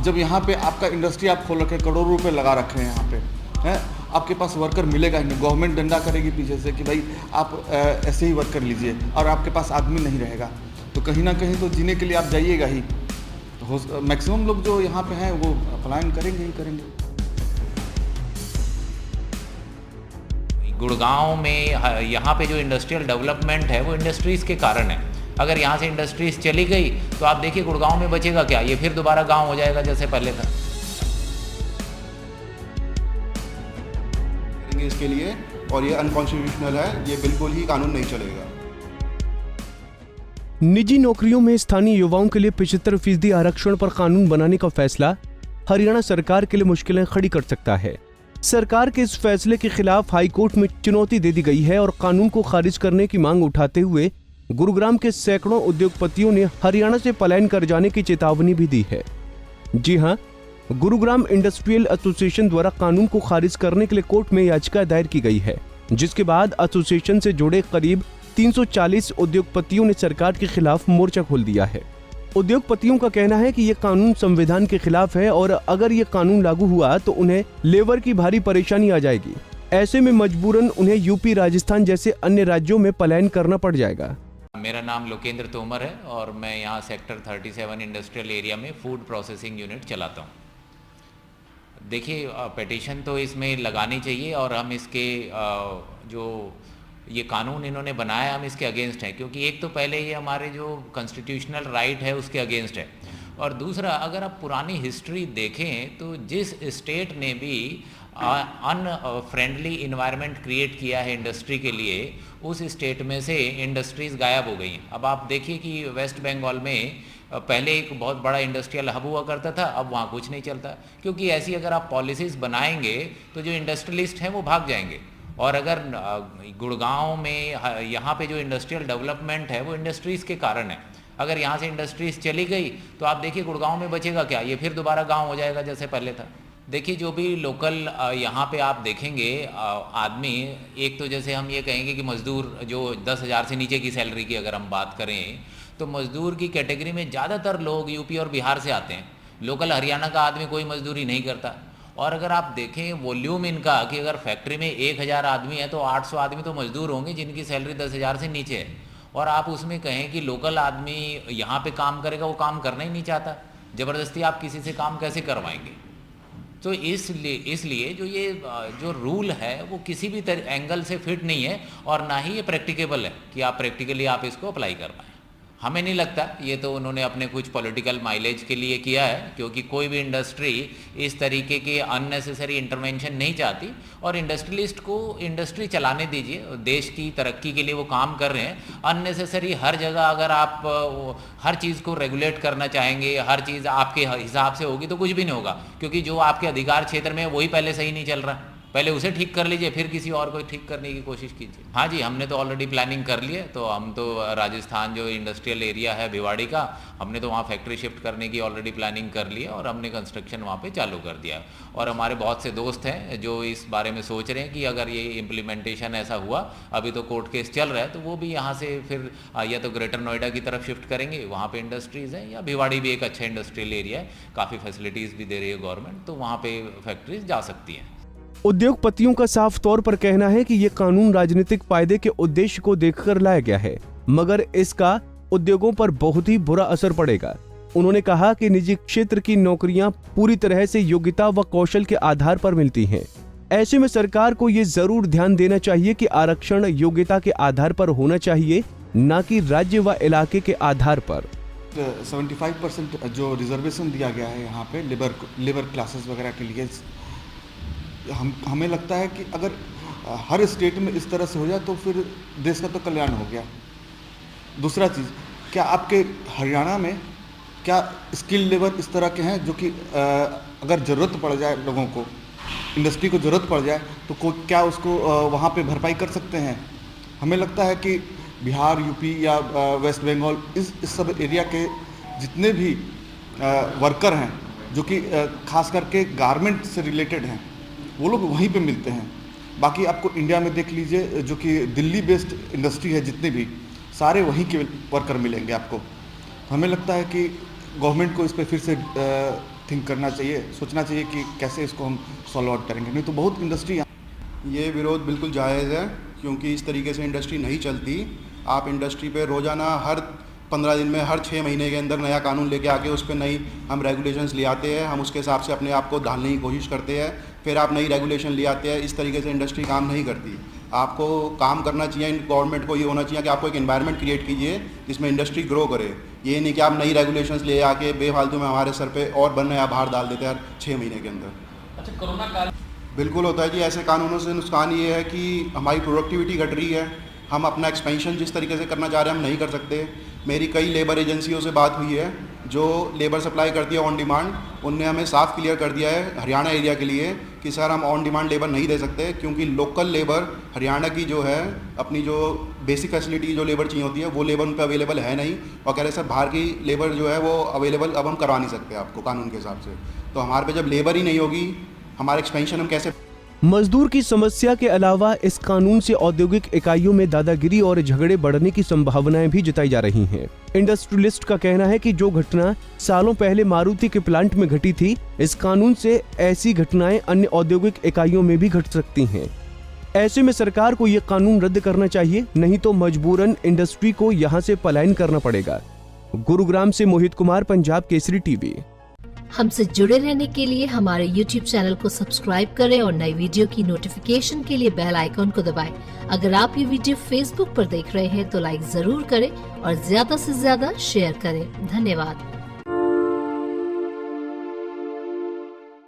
जब यहाँ पे आपका इंडस्ट्री आप खोल रखे, करोड़ों रुपए लगा रखे हैं यहाँ पे, हैं, आपके पास वर्कर मिलेगा ही नहीं। गवर्नमेंट डंडा करेगी पीछे से कि भाई आप ऐसे ही वर्कर लीजिए, और आपके पास आदमी नहीं रहेगा, तो कहीं ना कहीं तो जीने के लिए आप जाइएगा ही। तो मैक्सिमम लोग जो यहाँ पे हैं वो पलायन करेंगे ही करेंगे। गुड़गांव में यहाँ पे जो इंडस्ट्रियल डेवलपमेंट है वो इंडस्ट्रीज़ के कारण है। अगर यहाँ से इंडस्ट्रीज़ चली गई तो आप देखिए गुड़गांव में बचेगा क्या, ये फिर दोबारा गांव हो जाएगा जैसे पहले था। इसके लिए, और ये अनकॉन्स्टिट्यूशनल है, ये बिल्कुल ही कानून नहीं चलेगा। निजी नौकरियों में स्थानीय युवाओं के लिए 75% आरक्षण पर कानून बनाने का फैसला हरियाणा सरकार के लिए मुश्किलें खड़ी कर सकता है। सरकार के इस फैसले के खिलाफ हाईकोर्ट में चुनौती दे दी गई है और कानून को खारिज करने की मांग उठाते हुए गुरुग्राम के सैकड़ों उद्योगपतियों ने हरियाणा से पलायन कर जाने की चेतावनी भी दी है। जी हां, गुरुग्राम इंडस्ट्रियल एसोसिएशन द्वारा कानून को खारिज करने के लिए कोर्ट में याचिका दायर की गई है, जिसके बाद एसोसिएशन से जुड़े करीब 340 उद्योगपतियों ने सरकार के खिलाफ मोर्चा खोल दिया है। उद्योगपतियों का कहना है कि यह कानून संविधान के खिलाफ है और अगर यह कानून लागू हुआ तो उन्हें लेबर की भारी परेशानी आ जाएगी। ऐसे में मजबूरन उन्हें यूपी, राजस्थान जैसे अन्य राज्यों में पलायन करना पड़ जाएगा। मेरा नाम लोकेंद्र तोमर है और मैं यहाँ सेक्टर 37 इंडस्ट्रियल एरिया में फूड प्रोसेसिंग यूनिट चलाता हूँ। देखिए, पिटीशन तो इसमें लगानी चाहिए और हम इसके जो ये कानून इन्होंने बनाया हम इसके अगेंस्ट हैं, क्योंकि एक तो पहले ये हमारे जो कॉन्स्टिट्यूशनल राइट है उसके अगेंस्ट है, और दूसरा अगर आप पुरानी हिस्ट्री देखें तो जिस स्टेट ने भी अनफ्रेंडली इन्वायरमेंट क्रिएट किया है इंडस्ट्री के लिए, उस स्टेट में से इंडस्ट्रीज़ गायब हो गई हैं। अब आप देखिए कि वेस्ट बंगाल में पहले एक बहुत बड़ा इंडस्ट्रियल हब हुआ करता था, अब वहाँ कुछ नहीं चलता, क्योंकि ऐसी अगर आप पॉलिसीज़ बनाएंगे तो जो इंडस्ट्रियलिस्ट हैं वो भाग जाएंगे। और अगर गुड़गांव में यहाँ पे जो इंडस्ट्रियल डेवलपमेंट है वो इंडस्ट्रीज़ के कारण है। अगर यहाँ से इंडस्ट्रीज़ चली गई तो आप देखिए गुड़गांव में बचेगा क्या, ये फिर दोबारा गांव हो जाएगा जैसे पहले था। देखिए, जो भी लोकल यहाँ पे आप देखेंगे आदमी, एक तो जैसे हम ये कहेंगे कि मज़दूर जो 10,000 से नीचे की सैलरी की अगर हम बात करें तो मज़दूर की कैटेगरी में ज़्यादातर लोग यूपी और बिहार से आते हैं। लोकल हरियाणा का आदमी कोई मजदूरी नहीं करता। और अगर आप देखें वॉल्यूम इनका कि अगर फैक्ट्री में 1,000 आदमी है तो 800 आदमी तो मजदूर होंगे जिनकी सैलरी 10,000 से नीचे है। और आप उसमें कहें कि लोकल आदमी यहाँ पे काम करेगा, वो काम करना ही नहीं चाहता। ज़बरदस्ती आप किसी से काम कैसे करवाएंगे? तो इसलिए जो ये जो रूल है वो किसी भी एंगल से फिट नहीं है और ना ही ये प्रैक्टिकेबल है कि आप प्रैक्टिकली आप इसको अप्लाई कर पाएँ। हमें नहीं लगता, ये तो उन्होंने अपने कुछ पॉलिटिकल माइलेज के लिए किया है, क्योंकि कोई भी इंडस्ट्री इस तरीके के अननेसेसरी इंटरवेंशन नहीं चाहती। और इंडस्ट्रियलिस्ट को इंडस्ट्री चलाने दीजिए, देश की तरक्की के लिए वो काम कर रहे हैं। अननेसेसरी हर जगह अगर आप हर चीज़ को रेगुलेट करना चाहेंगे, हर चीज़ आपके हिसाब से होगी तो कुछ भी नहीं होगा, क्योंकि जो आपके अधिकार क्षेत्र में है वही पहले सही नहीं चल रहा। पहले उसे ठीक कर लीजिए, फिर किसी और को ठीक करने की कोशिश कीजिए। हाँ जी, हमने तो ऑलरेडी प्लानिंग कर ली है। तो हम तो राजस्थान जो इंडस्ट्रियल एरिया है भिवाड़ी का, हमने तो वहाँ फैक्ट्री शिफ्ट करने की ऑलरेडी प्लानिंग कर ली है और हमने कंस्ट्रक्शन वहाँ पे चालू कर दिया है। और हमारे बहुत से दोस्त हैं जो इस बारे में सोच रहे हैं कि अगर ये इम्प्लीमेंटेशन ऐसा हुआ, अभी तो कोर्ट केस चल रहा है, तो वो भी यहाँ से फिर या तो ग्रेटर नोएडा की तरफ शिफ्ट करेंगे, वहाँ पर इंडस्ट्रीज़ हैं, या भिवाड़ी भी एक अच्छा इंडस्ट्रियल एरिया है, काफ़ी फैसिलिटीज़ भी दे रही है गवर्नमेंट, तो वहाँ पर फैक्ट्रीज जा सकती हैं। उद्योगपतियों का साफ तौर पर कहना है कि ये कानून राजनीतिक फायदे के उद्देश्य को देखकर लाया गया है, मगर इसका उद्योगों पर बहुत ही बुरा असर पड़ेगा। उन्होंने कहा कि निजी क्षेत्र की नौकरियां पूरी तरह से योग्यता व कौशल के आधार पर मिलती हैं। ऐसे में सरकार को ये जरूर ध्यान देना चाहिए कि आरक्षण योग्यता के आधार पर होना चाहिए, न कि राज्य व इलाके के आधार पर। 75% जो रिजर्वेशन दिया गया है यहाँ पे लेबर क्लासेस वगैरह के लिए, हमें लगता है कि अगर हर स्टेट में इस तरह से हो जाए तो फिर देश का तो कल्याण हो गया। दूसरा चीज़, क्या आपके हरियाणा में क्या स्किल लेबर इस तरह के हैं जो कि अगर ज़रूरत पड़ जाए, लोगों को इंडस्ट्री को ज़रूरत पड़ जाए तो क्या उसको वहाँ पे भरपाई कर सकते हैं? हमें लगता है कि बिहार, यूपी या वेस्ट बंगाल, इस सब एरिया के जितने भी वर्कर हैं जो कि खास करके गारमेंट से रिलेटेड हैं, वो लोग वहीं पे मिलते हैं। बाकी आपको इंडिया में देख लीजिए, जो कि दिल्ली बेस्ड इंडस्ट्री है, जितने भी सारे वहीं के वर्कर मिलेंगे आपको। हमें लगता है कि गवर्नमेंट को इस पर फिर से थिंक करना चाहिए, सोचना चाहिए कि कैसे इसको हम सॉल्व आउट करेंगे, नहीं तो बहुत इंडस्ट्री। ये विरोध बिल्कुल जायज़ है, क्योंकि इस तरीके से इंडस्ट्री नहीं चलती। आप इंडस्ट्री पे रोज़ाना हर 15 दिन में, हर 6 महीने के अंदर नया कानून लेके आके उस पर नई हम रेगुलेशंस ले आते हैं, हम उसके हिसाब से अपने आप को ढालने की कोशिश करते हैं, फिर आप नई रेगुलेशन ले आते हैं। इस तरीके से इंडस्ट्री काम नहीं करती। आपको काम करना चाहिए, गवर्नमेंट को ये होना चाहिए कि आपको एक एनवायरनमेंट क्रिएट कीजिए जिसमें इंडस्ट्री ग्रो करे। ये नहीं कि आप नई रेगुलेशंस ले आके बेफालतू में हमारे सर पे और बन नया भार डाल देते हैं हर 6 महीने के अंदर। अच्छा, कोरोना काल बिल्कुल होता है जी। ऐसे कानूनों से नुकसान ये है कि हमारी प्रोडक्टिविटी घट रही है, हम अपना एक्सपेंशन जिस तरीके से करना चाह रहे हैं हम नहीं कर सकते। मेरी कई लेबर एजेंसियों से बात हुई है जो लेबर सप्लाई करती है ऑन डिमांड, उनने हमें साफ क्लियर कर दिया है हरियाणा एरिया के लिए कि सर हम ऑन डिमांड लेबर नहीं दे सकते, क्योंकि लोकल लेबर हरियाणा की जो है अपनी जो बेसिक फैसिलिटी जो लेबर चाहिए होती है वो लेबर उन पर अवेलेबल है नहीं, और कह रहे सर बाहर की लेबर जो है वो अवेलेबल अब हम करवा नहीं सकते आपको कानून के हिसाब से। तो हमारे पे जब लेबर ही नहीं होगी, हमारा एक्सपेंशन हम कैसे। मजदूर की समस्या के अलावा इस कानून से औद्योगिक इकाइयों में दादागिरी और झगड़े बढ़ने की संभावनाएं भी जताई जा रही हैं। इंडस्ट्रियलिस्ट का कहना है कि जो घटना सालों पहले मारुति के प्लांट में घटी थी, इस कानून से ऐसी घटनाएं अन्य औद्योगिक इकाइयों में भी घट सकती हैं। ऐसे में सरकार को ये कानून रद्द करना चाहिए, नहीं तो मजबूरन इंडस्ट्री को यहाँ से पलायन करना पड़ेगा। गुरुग्राम से मोहित कुमार, पंजाब केसरी टीवी। हमसे जुड़े रहने के लिए हमारे YouTube चैनल को सब्सक्राइब करें और नई वीडियो की नोटिफिकेशन के लिए बेल आइकॉन को दबाएं। अगर आप ये वीडियो Facebook पर देख रहे हैं तो लाइक जरूर करें और ज्यादा से ज्यादा शेयर करें। धन्यवाद।